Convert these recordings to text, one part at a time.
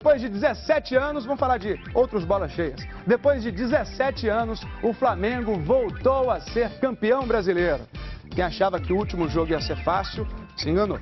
Depois de 17 anos, vamos falar de outros bolas cheias. Depois de 17 anos, o Flamengo voltou a ser campeão brasileiro. Quem achava que o último jogo ia ser fácil, se enganou.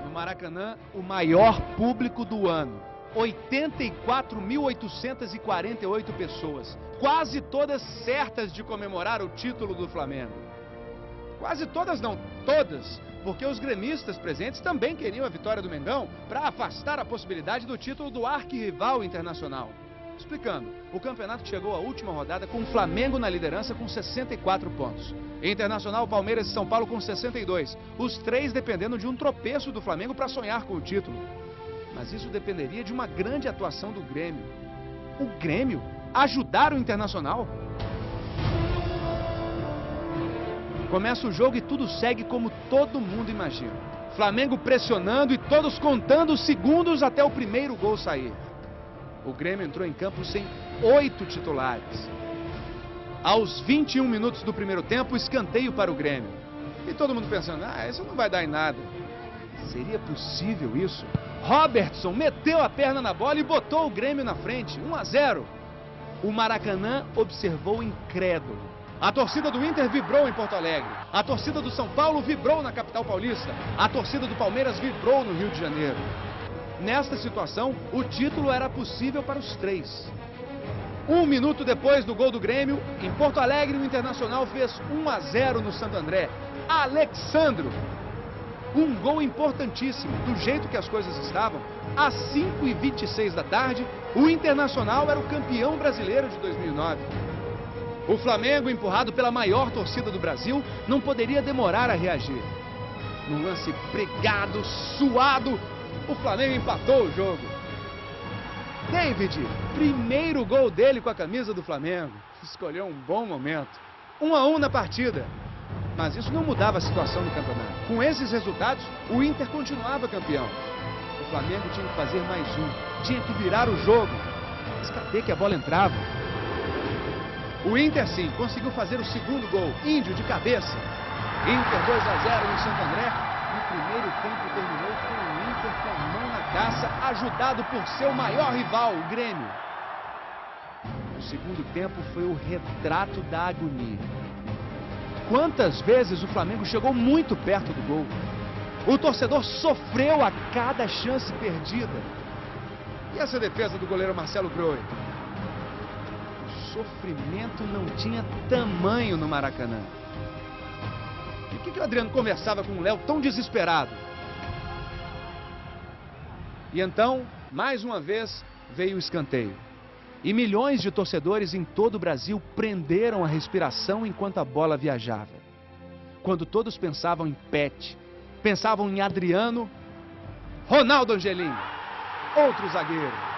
No Maracanã, o maior público do ano. 84.848 pessoas. Quase todas certas de comemorar o título do Flamengo. Quase todas não, todas. Porque os gremistas presentes também queriam a vitória do Mengão para afastar a possibilidade do título do arquirrival Internacional. Explicando, o campeonato chegou à última rodada com o Flamengo na liderança com 64 pontos. Internacional, Palmeiras e São Paulo com 62. Os três dependendo de um tropeço do Flamengo para sonhar com o título. Mas isso dependeria de uma grande atuação do Grêmio. O Grêmio ajudar o Internacional? Começa o jogo e tudo segue como todo mundo imagina. Flamengo pressionando e todos contando os segundos até o primeiro gol sair. O Grêmio entrou em campo sem 8 titulares. Aos 21 minutos do primeiro tempo, escanteio para o Grêmio. E todo mundo pensando, isso não vai dar em nada. Seria possível isso? Robertson meteu a perna na bola e botou o Grêmio na frente, 1-0. O Maracanã observou incrédulo. A torcida do Inter vibrou em Porto Alegre. A torcida do São Paulo vibrou na capital paulista. A torcida do Palmeiras vibrou no Rio de Janeiro. Nesta situação, o título era possível para os três. 1 minuto depois do gol do Grêmio, em Porto Alegre, o Internacional fez 1-0 no Santo André. Alexandro. Um gol importantíssimo. Do jeito que as coisas estavam, às 5h26 da tarde, o Internacional era o campeão brasileiro de 2009. O Flamengo, empurrado pela maior torcida do Brasil, não poderia demorar a reagir. Num lance brigado, suado, o Flamengo empatou o jogo. David, primeiro gol dele com a camisa do Flamengo. Escolheu um bom momento. 1-1 na partida. Mas isso não mudava a situação do campeonato. Com esses resultados, o Inter continuava campeão. O Flamengo tinha que fazer mais um. Tinha que virar o jogo. Mas cadê que a bola entrava? O Inter, sim, conseguiu fazer o segundo gol. Índio de cabeça. Inter 2-0 no Santo André. E o primeiro tempo terminou com o Inter com a mão na taça, ajudado por seu maior rival, o Grêmio. O segundo tempo foi o retrato da agonia. Quantas vezes o Flamengo chegou muito perto do gol. O torcedor sofreu a cada chance perdida. E essa defesa do goleiro Marcelo Groi? O sofrimento não tinha tamanho no Maracanã. E por que o Adriano conversava com o Léo tão desesperado? E então, mais uma vez, veio o escanteio. E milhões de torcedores em todo o Brasil prenderam a respiração enquanto a bola viajava. Quando todos pensavam em Pet, pensavam em Adriano, Ronaldo Angelim, outro zagueiro.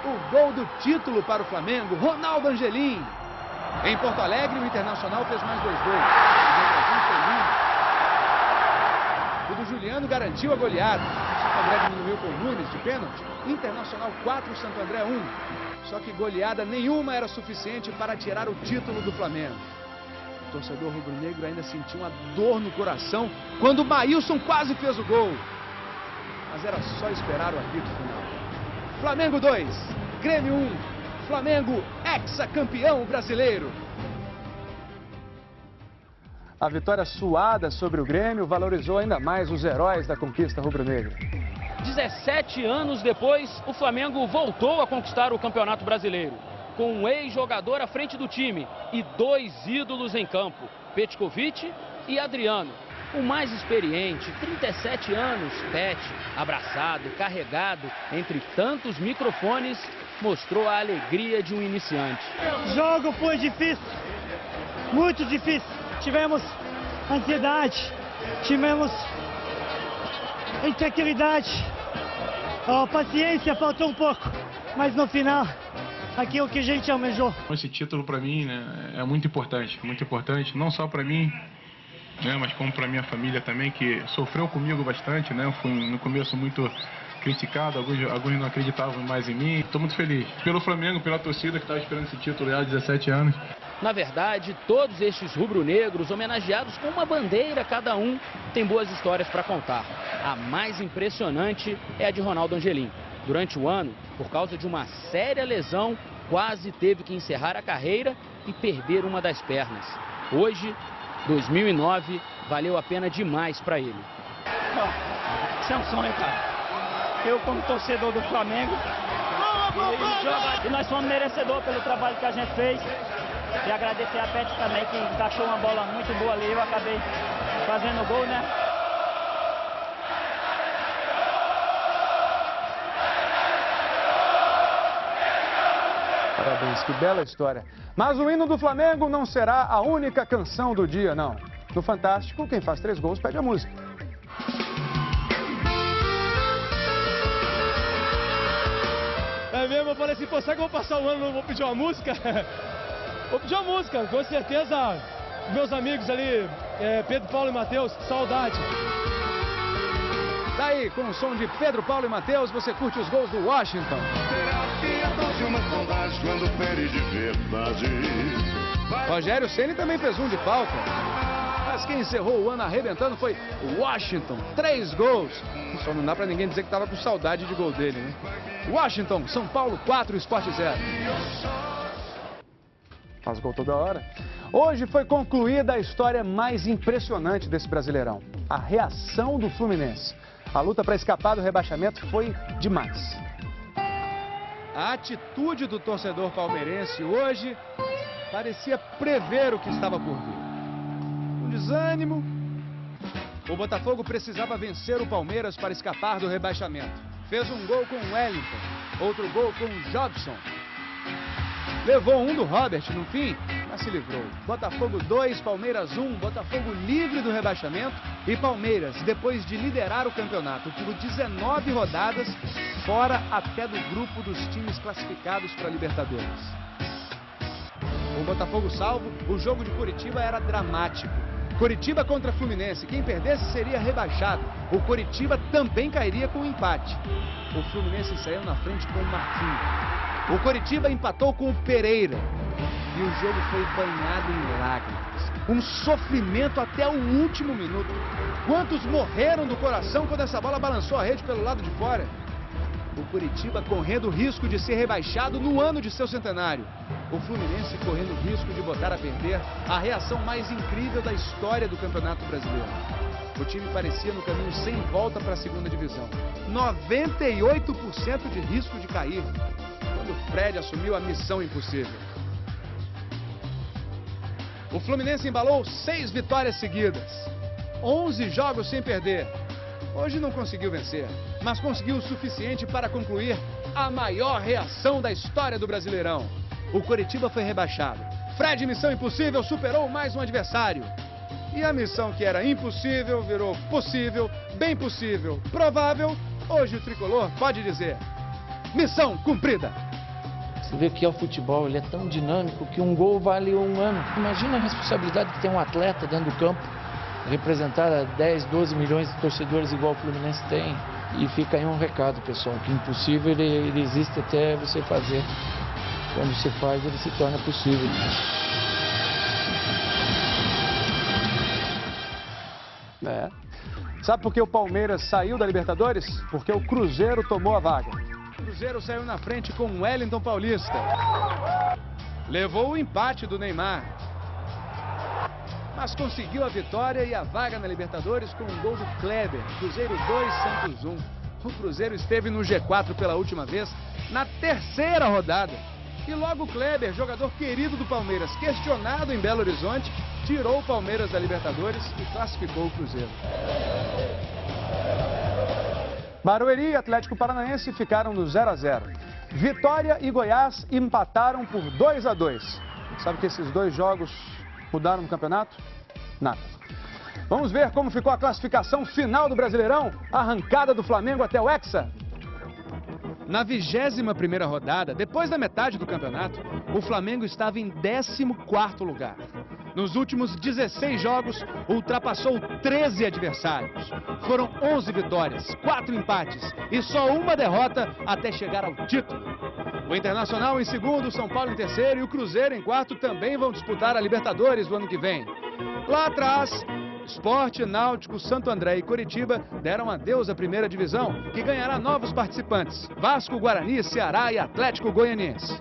O gol do título para o Flamengo, Ronaldo Angelim. Em Porto Alegre, o Internacional fez mais 2 gols. O do Juliano garantiu a goleada. O Santo André diminuiu com o Nunes de pênalti. Internacional 4, Santo André 1. Só que goleada nenhuma era suficiente para tirar o título do Flamengo. O torcedor rubro-negro ainda sentiu uma dor no coração quando o Maílson quase fez o gol. Mas era só esperar o apito final. Flamengo 2, Grêmio 1. Flamengo, hexacampeão brasileiro. A vitória suada sobre o Grêmio valorizou ainda mais os heróis da conquista rubro-negra. 17 anos depois, o Flamengo voltou a conquistar o Campeonato Brasileiro. Com um ex-jogador à frente do time e 2 ídolos em campo, Petkovic e Adriano. O mais experiente, 37 anos, Pet, abraçado, carregado entre tantos microfones, mostrou a alegria de um iniciante. O jogo foi difícil, muito difícil. Tivemos ansiedade, tivemos intranquilidade, paciência faltou um pouco, mas no final, aquilo que a gente almejou. Esse título para mim, né, é muito importante, não só para mim, né, mas como para minha família também, que sofreu comigo bastante, né? Eu fui no começo muito criticado, alguns não acreditavam mais em mim. Estou muito feliz pelo Flamengo, pela torcida que estava esperando esse título já há 17 anos. Na verdade, todos estes rubro-negros, homenageados com uma bandeira cada um, têm boas histórias para contar. A mais impressionante é a de Ronaldo Angelim. Durante o ano, por causa de uma séria lesão, quase teve que encerrar a carreira e perder uma das pernas. Hoje, 2009, valeu a pena demais para ele. Isso é um sonho, cara. Eu, como torcedor do Flamengo, e nós somos merecedores pelo trabalho que a gente fez. E agradecer a Pet também, que encaixou uma bola muito boa ali. Eu acabei fazendo o gol, né? Parabéns, que bela história. Mas o hino do Flamengo não será a única canção do dia, não. No Fantástico, quem faz 3 gols pede a música. É mesmo? Eu falei assim, pô, será que eu vou passar o ano e não vou pedir uma música? Vou pedir uma música, com certeza. Meus amigos ali, Pedro, Paulo e Matheus, saudade. Daí, com o som de Pedro, Paulo e Matheus, você curte os gols do Washington. Rogério Ceni também fez um de falta. Mas quem encerrou o ano arrebentando foi o Washington. 3 gols. Só não dá pra ninguém dizer que tava com saudade de gol dele, né? Washington, São Paulo 4, Sport 0. Faz gol toda hora. Hoje foi concluída a história mais impressionante desse Brasileirão. A reação do Fluminense. A luta para escapar do rebaixamento foi demais. A atitude do torcedor palmeirense hoje parecia prever o que estava por vir. Um desânimo. O Botafogo precisava vencer o Palmeiras para escapar do rebaixamento. Fez um gol com o Wellington, outro gol com o Jobson. Levou um do Robert no fim, mas se livrou. Botafogo 2, Palmeiras 1, Botafogo livre do rebaixamento e Palmeiras, depois de liderar o campeonato por 19 rodadas, fora até do grupo dos times classificados para a Libertadores. Com o Botafogo salvo, o jogo de Curitiba era dramático. Curitiba contra Fluminense, quem perdesse seria rebaixado. O Curitiba também cairia com um empate. O Fluminense saiu na frente com o Marquinhos. O Coritiba empatou com o Pereira e o jogo foi banhado em lágrimas. Um sofrimento até o último minuto. Quantos morreram do coração quando essa bola balançou a rede pelo lado de fora? O Coritiba correndo o risco de ser rebaixado no ano de seu centenário. O Fluminense correndo o risco de botar a perder a reação mais incrível da história do Campeonato Brasileiro. O time parecia no caminho sem volta para a segunda divisão. 98% de risco de cair. O Fred assumiu a missão impossível. O Fluminense embalou 6 vitórias seguidas, 11 jogos sem perder. Hoje não conseguiu vencer, mas conseguiu o suficiente para concluir a maior reação da história do Brasileirão. O Coritiba foi rebaixado. Fred, missão impossível, superou mais um adversário. E a missão que era impossível virou possível, bem possível, provável. Hoje o tricolor pode dizer: missão cumprida. Você vê que o futebol ele é tão dinâmico que um gol vale um ano. Imagina a responsabilidade que tem um atleta dentro do campo, representar 10, 12 milhões de torcedores igual o Fluminense tem. E fica aí um recado, pessoal, que impossível ele existe até você fazer. Quando você faz, ele se torna possível. Sabe por que o Palmeiras saiu da Libertadores? Porque o Cruzeiro tomou a vaga. O Cruzeiro saiu na frente com o Wellington Paulista. Levou o empate do Neymar. Mas conseguiu a vitória e a vaga na Libertadores com um gol do Kleber. Cruzeiro 2, Santos 1. O Cruzeiro esteve no G4 pela última vez, na 3ª rodada. E logo o Kleber, jogador querido do Palmeiras, questionado em Belo Horizonte, tirou o Palmeiras da Libertadores e classificou o Cruzeiro. Barueri e Atlético Paranaense ficaram no 0 a 0. Vitória e Goiás empataram por 2 a 2. Sabe que esses 2 jogos mudaram no campeonato? Nada. Vamos ver como ficou a classificação final do Brasileirão? A arrancada do Flamengo até o Hexa? Na 21ª rodada, depois da metade do campeonato, o Flamengo estava em 14º lugar. Nos últimos 16 jogos, ultrapassou 13 adversários. Foram 11 vitórias, 4 empates e só uma derrota até chegar ao título. O Internacional em segundo, o São Paulo em terceiro e o Cruzeiro em quarto também vão disputar a Libertadores do ano que vem. Lá atrás, Sport, Náutico, Santo André e Coritiba deram adeus à primeira divisão, que ganhará novos participantes: Vasco, Guarani, Ceará e Atlético Goianiense.